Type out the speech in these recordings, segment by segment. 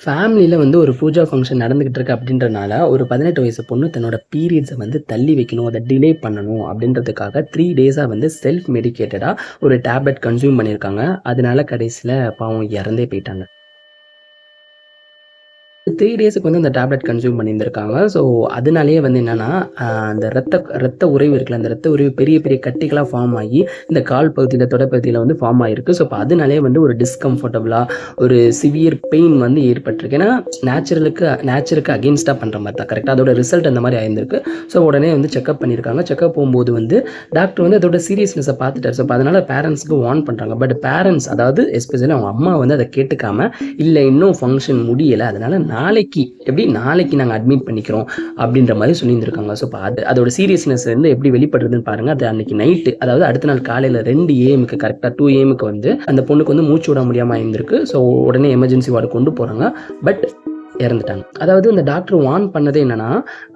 ஃபேமிலியில வந்து ஒரு பூஜா ஃபங்ஷன் நடந்துகிட்டு இருக்கு அப்படின்றனால, ஒரு 18 வயசு பொண்ணு தன்னோட பீரியட்ஸ வந்து தள்ளி வைக்கணும், அத டிலே பண்ணணும் அப்படின்றதுக்காக 3 டேஸா வந்து செல்ஃப் மெடிகேட்டடா ஒரு டேப்லெட் கன்சியூம் பண்ணியிருக்காங்க. அதனால கடைசில பாவம் இறந்தே போயிட்டாங்க. 3 டேஸ்க்கு வந்து அந்த டேப்லெட் கன்சியூம் பண்ணியிருந்திருக்காங்க. ஸோ, அதனாலேயே வந்து என்னன்னா, அந்த ரத்த உறைவு இருக்குல்ல, அந்த ரத்த உறைவு பெரிய பெரிய கட்டிகளா ஃபார்ம் ஆகி, இந்த கால் பகுதியில, தொடை பகுதியில வந்து ஃபார்ம் ஆயிருக்கு. ஸோ, அப்ப அதனாலேயே வந்து ஒரு டிஸ்கம்ஃபர்டபுளா, ஒரு சிவியர் பெயின் வந்து ஏற்பட்டிருக்கு. ஏன்னா, நேச்சருக்கு அகெயின்ஸ்டா பண்ற மாரி தான். கரெக்ட்டா அதோட ரிசல்ட் அந்த மாரி ஆயிருந்திருக்கு. ஸோ, உடனே வந்து செக்கப் பண்ணியிருக்காங்க. செக்கப் போம்போது வந்து டாக்டர் வந்து அதோட சீரியஸ்னஸ பார்த்துட்டாரு. ஸோ, அப்ப அதனால பேரண்ட்ஸ்க்கு வார்ன் பண்றாங்க. பட் பேரண்ட்ஸ் அதாவது எஸ்பெஷலி அவங்க அம்மா வந்து அத கேட்டுக்காம, இல்ல இன்னும் ஃபங்ஷன் முடியல. அதனால நாளைக்கு நாங்க அட்மிட் பண்ணிக்கிறோம் அப்படின்ற மாரி சொல்லியிருந்திருக்காங்க. ஸோ, அதோட சீரியஸ்னஸ் வந்து எப்படி வெளிப்படுறதுன்னு பாருங்க. அது அன்னைக்கு நைட்டு அதாவது அடுத்த நாள் காலையில 2 ஏஎம்க்கு கரெக்ட்டா 2 ஏஎம்க்கு வந்து அந்த பொண்ணுக்கு வந்து மூச்சு விட முடியாம ஆயிருந்திருக்கு. ஸோ, உடனே எமர்ஜென்சி வார்டு கொண்டு போறாங்க. பட் இறந்துட்டாங்க. அதாவது இந்த டாக்டர் வார்ன் பண்ணதே என்னன்னா,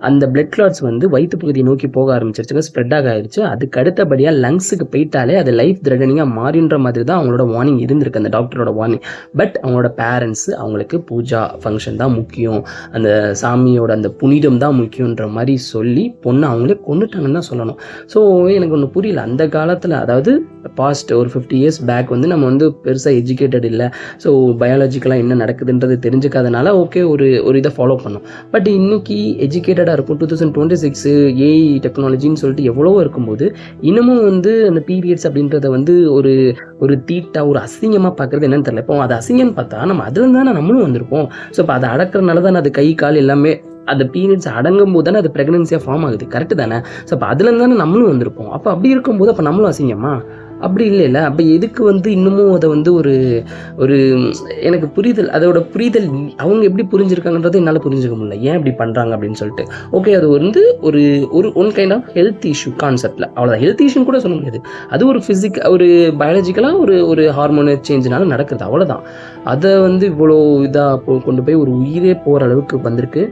அந்த பிளட் கிளாட்ஸ் வந்து வயித்து பகுதியை நோக்கி போக ஆரம்பிச்சிருச்சுங்க. ஸ்ப்ரெட் ஆயிருச்சு. அதுக்கு அடுத்தபடியா லங்ஸுக்கு போயிட்டாலே அது லைஃப் த்ரெட்டனிங்கா மாறின்ற மாதிரி தான் அவங்களோட வார்னிங் இருந்திருக்கு. அந்த டாக்டரோட வார்னிங். பட் அவங்களோட பேரண்ட்ஸ் அவங்களுக்கு பூஜா ஃபங்ஷன் தான் முக்கியம். அந்த சாமியோட அந்த புனிதம் தான் முக்கியன்ற மாரி சொல்லி பொண்ண அவங்களே கொன்னுட்டாங்கன்னு தான் சொல்லணும். ஸோ, எனக்கு ஒண்ணு புரியல. அந்த காலத்துல அதாவது பாஸ்ட் ஒரு 50 இயர்ஸ் பேக் வந்து நம்ம வந்து பெருசா எஜுகேட்டட் இல்ல. ஸோ, பயாலஜிக்கலா என்ன நடக்குதுன்றது தெரிஞ்சுக்காதனால ஓகே ஒரு இதை ஃபாலோ பண்ணோம். பட் இன்னைக்கு எஜுகேட்டடா இருக்கும் 2026 ஏஐ டெக்னாலஜின்னு சொல்லிட்டு எவ்வளவோ இருக்கும்போது, இன்னமும் வந்து அந்த பீரியட்ஸ் அப்படின்றத வந்து ஒரு ஒரு தீட்டா, ஒரு அசிங்கமா பார்க்கறது என்னன்னு தெரியல. இப்போ அது அசிங்கம்னு பார்த்தா நம்ம அதுலருந்து தானே நம்மளும் வந்திருப்போம். ஸோ, இப்போ அத அடக்குறனால தானே அது கை, கால் எல்லாமே அந்த பீரியட்ஸ் அடங்கும்போது தானே அது பிரெக்னன்சியா ஃபார்ம் ஆகுது. கரெக்ட் தானே? ஸோ, அப்ப அதுலருந்து தானே நம்மளும் வந்திருப்போம். அப்ப அப்படி இருக்கும்போது அப்ப நம்மளும் அசிங்கமா? அப்படி இல்லைல்ல. அப்ப எதுக்கு வந்து இன்னமும் அத வந்து ஒரு ஒரு எனக்கு புரிதல் அதோட புரிதல் அவங்க எப்படி புரிஞ்சிருக்காங்கன்றத என்னால புரிஞ்சுக்க முடியல. ஏன் இப்படி பண்றாங்க அப்படின்னு சொல்லிட்டு. ஓகே, அது வந்து ஒரு ஒரு one kind of health issue கான்செப்ட்ல. அவ்வளவுதான். ஹெல்த் இஷ்யூன்னு கூட சொல்ல முடியாது. அது ஒரு ஒரு பயாலஜிக்கலா ஒரு ஹார்மோன் சேஞ்ச்னால நடக்குது. அவ்வளவுதான். அத வந்து இவ்வளோ இதா கொண்டு போய் ஒரு உயிரே போற அளவுக்கு வந்திருக்கு.